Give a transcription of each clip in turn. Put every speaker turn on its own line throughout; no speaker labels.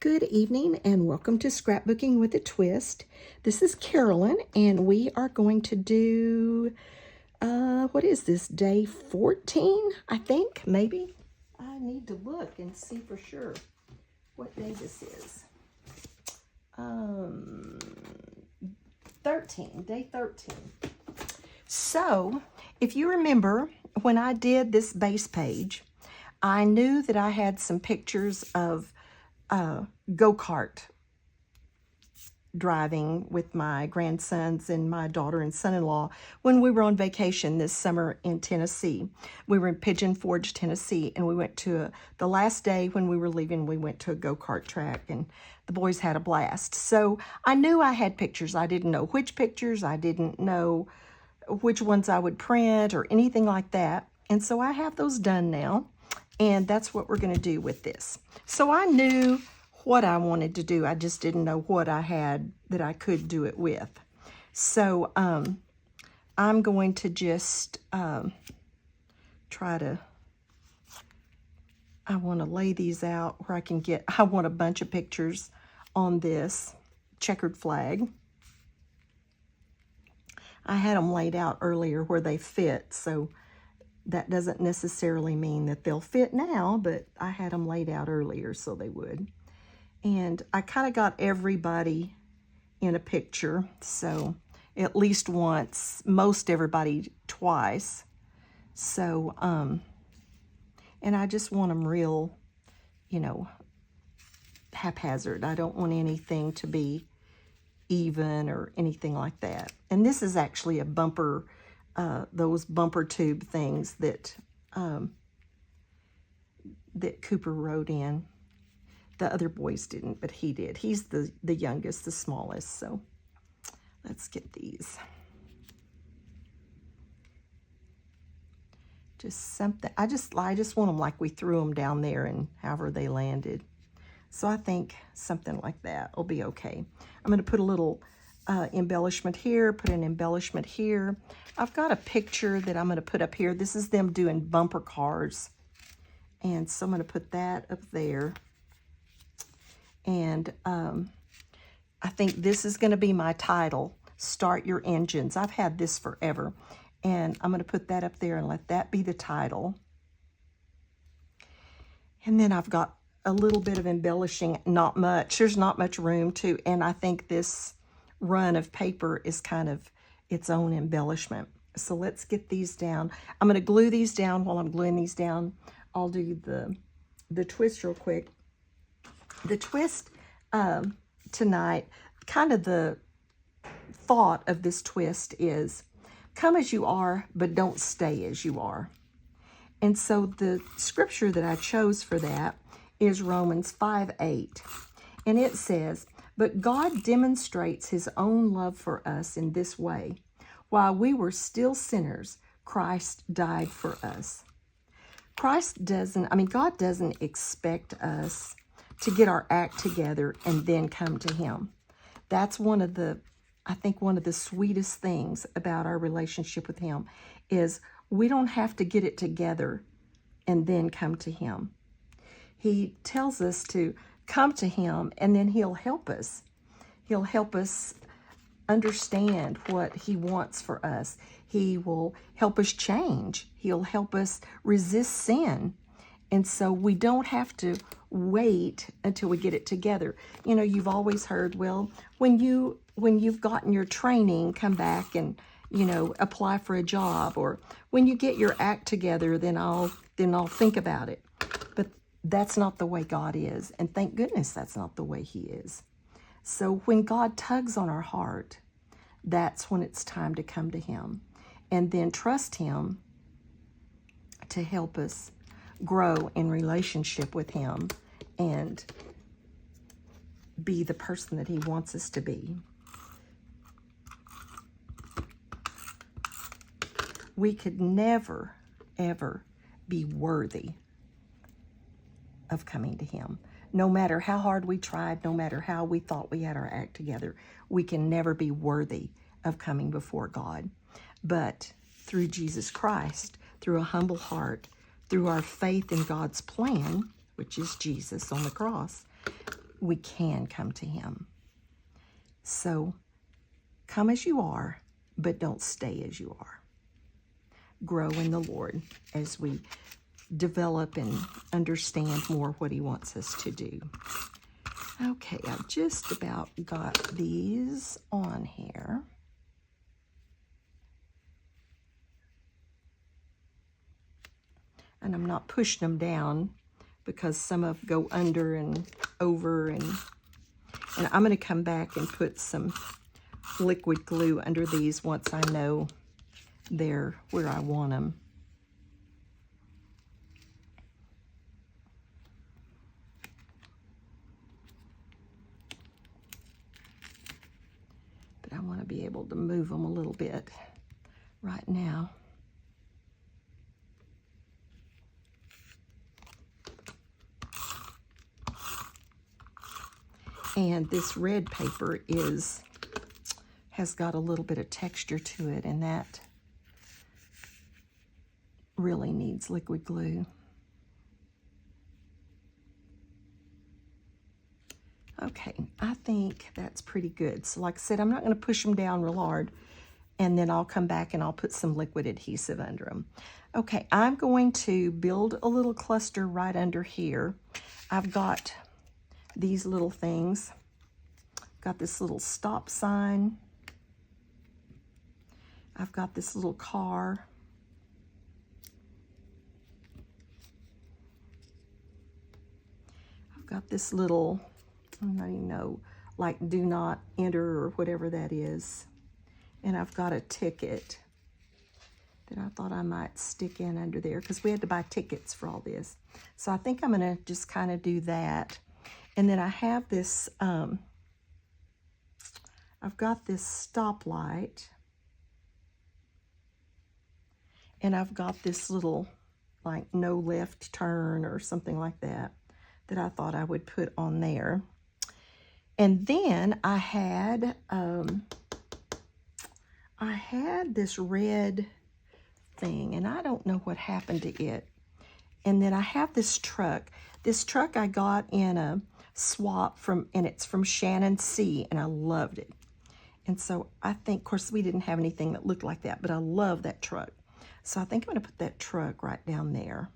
Good evening and welcome to Scrapbooking with a Twist. This is Carolyn and we are going to do, what is this, day 14, I think, maybe? I need to look and see for sure what day this is. 13, day 13. So, if you remember, when I did this base page, I knew that I had some pictures of go-kart driving with my grandsons and my daughter and son-in-law when we were on vacation this summer in Tennessee. We were in Pigeon Forge, Tennessee, and we went to the last day when we were leaving, we went to a go-kart track, and the boys had a blast. So I knew I had pictures. I didn't know which pictures. I didn't know which ones I would print or anything like that. And so I have those done now, and that's what we're going to do with this. So I knew what I wanted to do. I just didn't know what I had that I could do it with. So I'm going to just try to, I want to lay these out where I can get, I want a bunch of pictures on this checkered flag. I had them laid out earlier where they fit, so that doesn't necessarily mean that they'll fit now, but I had them laid out earlier so they would. And I kind of got everybody in a picture, so at least once, most everybody twice. So, and I just want them real, you know, haphazard. I don't want anything to be even or anything like that. And this is actually a bumper, those bumper tube things that that Cooper wrote in. The other boys didn't, but he did. He's the youngest, the smallest. So let's get these. Just something. I just want them like we threw them down there and however they landed. So I think something like that will be okay. I'm going to put a little embellishment here, put an embellishment here. I've got a picture that I'm going to put up here. This is them doing bumper cars. And so I'm going to put that up there. And I think this is going to be my title, Start Your Engines. I've had this forever. And I'm going to put that up there and let that be the title. And then I've got a little bit of embellishing, not much. There's not much room to, and I think this run of paper is kind of its own embellishment. So let's get these down. I'm going to glue these down. While I'm gluing these down, I'll do the twist real quick. The twist tonight, kind of the thought of this twist is, come as you are, but don't stay as you are. And so the scripture that I chose for that is Romans 5:8. And it says, but God demonstrates his own love for us in this way. While we were still sinners, Christ died for us. God doesn't expect us to get our act together and then come to him. That's I think one of the sweetest things about our relationship with him is we don't have to get it together and then come to him. He tells us to come to him and then he'll help us. He'll help us understand what he wants for us. He will help us change. He'll help us resist sin. And so we don't have to wait until we get it together. You know, you've always heard, well, when you've gotten your training, come back and, you know, apply for a job, or when you get your act together, then I'll think about it. But that's not the way God is. And thank goodness that's not the way he is. So when God tugs on our heart, that's when it's time to come to him and then trust him to help us grow in relationship with him and be the person that he wants us to be. We could never, ever be worthy of coming to him. No matter how hard we tried, no matter how we thought we had our act together, we can never be worthy of coming before God. But through Jesus Christ, through a humble heart, through our faith in God's plan, which is Jesus on the cross, we can come to him. So come as you are, but don't stay as you are. Grow in the Lord as we develop and understand more what he wants us to do. Okay, I've just about got these on here. And I'm not pushing them down because some of them go under and over, and I'm going to come back and put some liquid glue under these once I know they're where I want them. But I want to be able to move them a little bit right now. And this red paper has got a little bit of texture to it, and that really needs liquid glue. Okay, I think that's pretty good. So like I said, I'm not going to push them down real hard, and then I'll come back and I'll put some liquid adhesive under them. Okay, I'm going to build a little cluster right under here. I've got these little things. Got this little stop sign. I've got this little car. I've got this little, I don't even know, like do not enter or whatever that is. And I've got a ticket that I thought I might stick in under there because we had to buy tickets for all this. So I think I'm going to just kind of do that. And then I have this, I've got this stoplight, and I've got this little, like, no left turn or something like that, that I thought I would put on there. And then I had this red thing, and I don't know what happened to it. And then I have this truck. This truck I got in a swap and it's from Shannon C, and I loved it. And so I think, of course, we didn't have anything that looked like that, but I love that truck. So I think I'm going to put that truck right down there.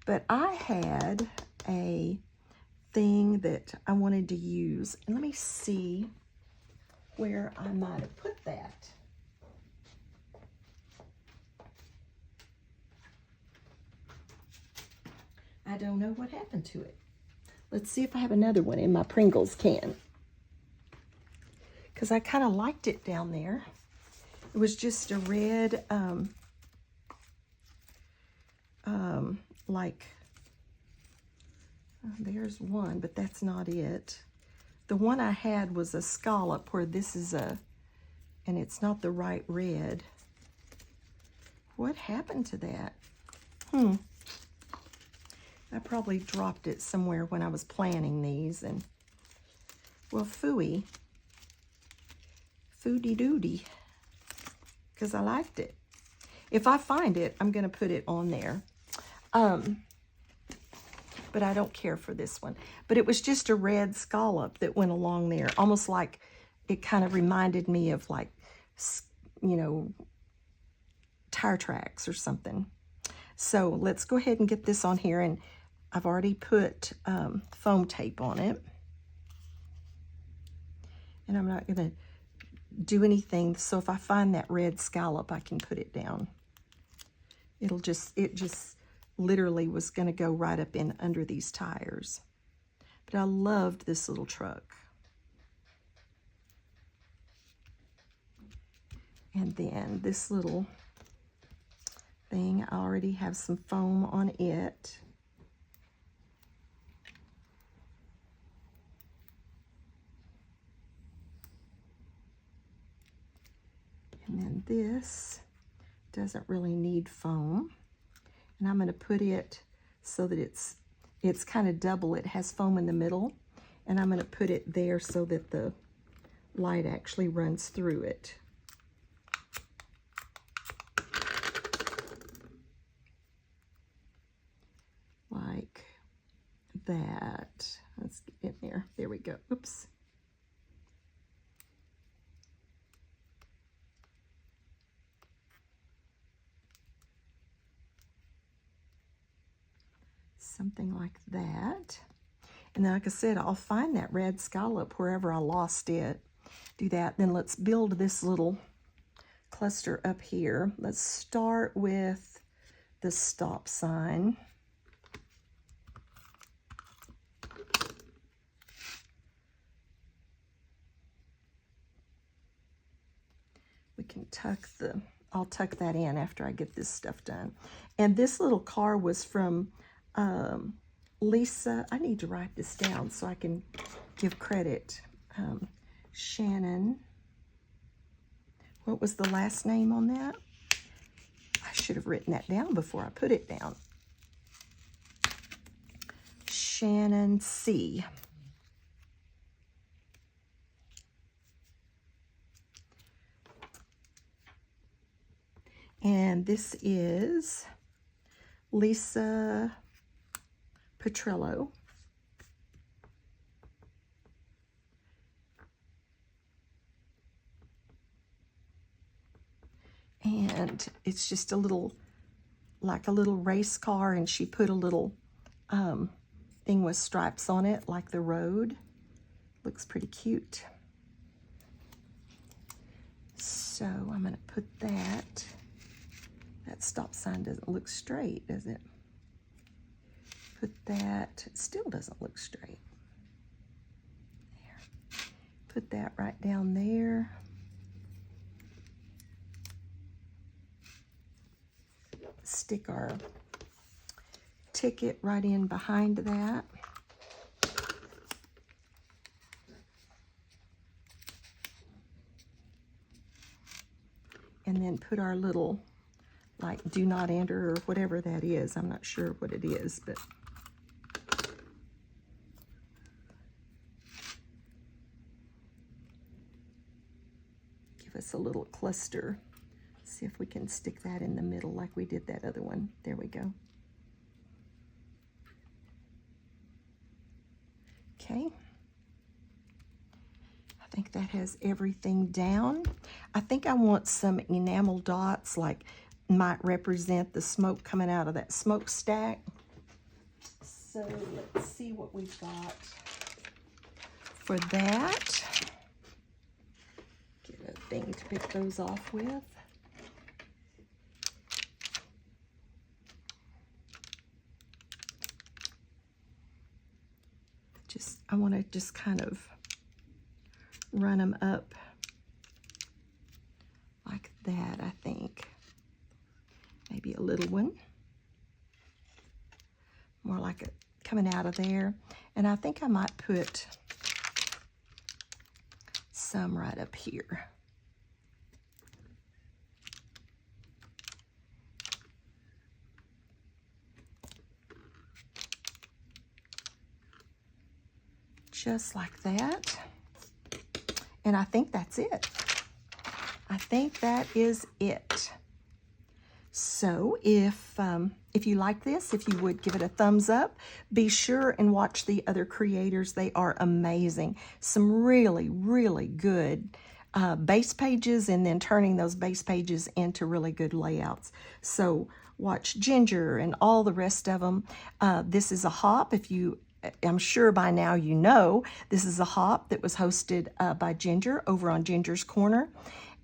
But I had a thing that I wanted to use, and let me see where I might have put that. I don't know what happened to it. Let's see if I have another one in my Pringles can, because I kind of liked it down there. It was just a red, there's one, but that's not it. The one I had was a scallop, where this is and it's not the right red. What happened to that? I probably dropped it somewhere when I was planning these, and, well, phooey. Foodie doody. Because I liked it. If I find it, I'm going to put it on there. But I don't care for this one. But it was just a red scallop that went along there. Almost like it kind of reminded me of, like, you know, tire tracks or something. So let's go ahead and get this on here. And I've already put foam tape on it. And I'm not going to do anything. So if I find that red scallop, I can put it down. It just literally was going to go right up in under these tires. But I loved this little truck. And then this little thing, I already have some foam on it. And then this doesn't really need foam. And I'm going to put it so that it's kind of double. It has foam in the middle. And I'm going to put it there so that the light actually runs through it. Like that. Let's get in there. There we go. Oops. Something like that. And then, like I said, I'll find that red scallop wherever I lost it. Do that. Then let's build this little cluster up here. Let's start with the stop sign. We can I'll tuck that in after I get this stuff done. And this little car was from Lisa. I need to write this down so I can give credit. Shannon. What was the last name on that? I should have written that down before I put it down. Shannon C. And this is Lisa Petrillo. And it's just a little, like a little race car, and she put a little thing with stripes on it, like the road. Looks pretty cute. So I'm going to put that. That stop sign doesn't look straight, does it? Put that. It still doesn't look straight. There. Put that right down there. Stick our ticket right in behind that. And then put our little, like, do not enter or whatever that is. I'm not sure what it is, but give us a little cluster. See if we can stick that in the middle like we did that other one. There we go. Okay. I think that has everything down. I think I want some enamel dots, like might represent the smoke coming out of that smokestack. So let's see what we've got for that. Get a thing to pick those off with. I want to just kind of run them up like that, I think. Maybe a little one. More like it coming out of there. And I think I might put some right up here. Just like that. And I think that's it. I think that is it. So if you like this, if you would give it a thumbs up, be sure and watch the other creators. They are amazing. Some really, really good base pages, and then turning those base pages into really good layouts. So watch Ginger and all the rest of them. This is a hop. I'm sure by now you know, this is a hop that was hosted by Ginger over on Ginger's Corner.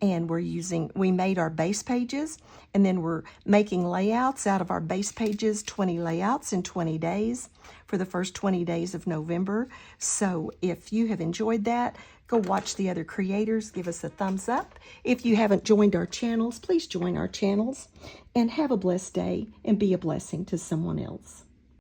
And we made our base pages, and then we're making layouts out of our base pages, 20 layouts in 20 days for the first 20 days of November. So if you have enjoyed that, go watch the other creators. Give us a thumbs up. If you haven't joined our channels, please join our channels, and have a blessed day and be a blessing to someone else.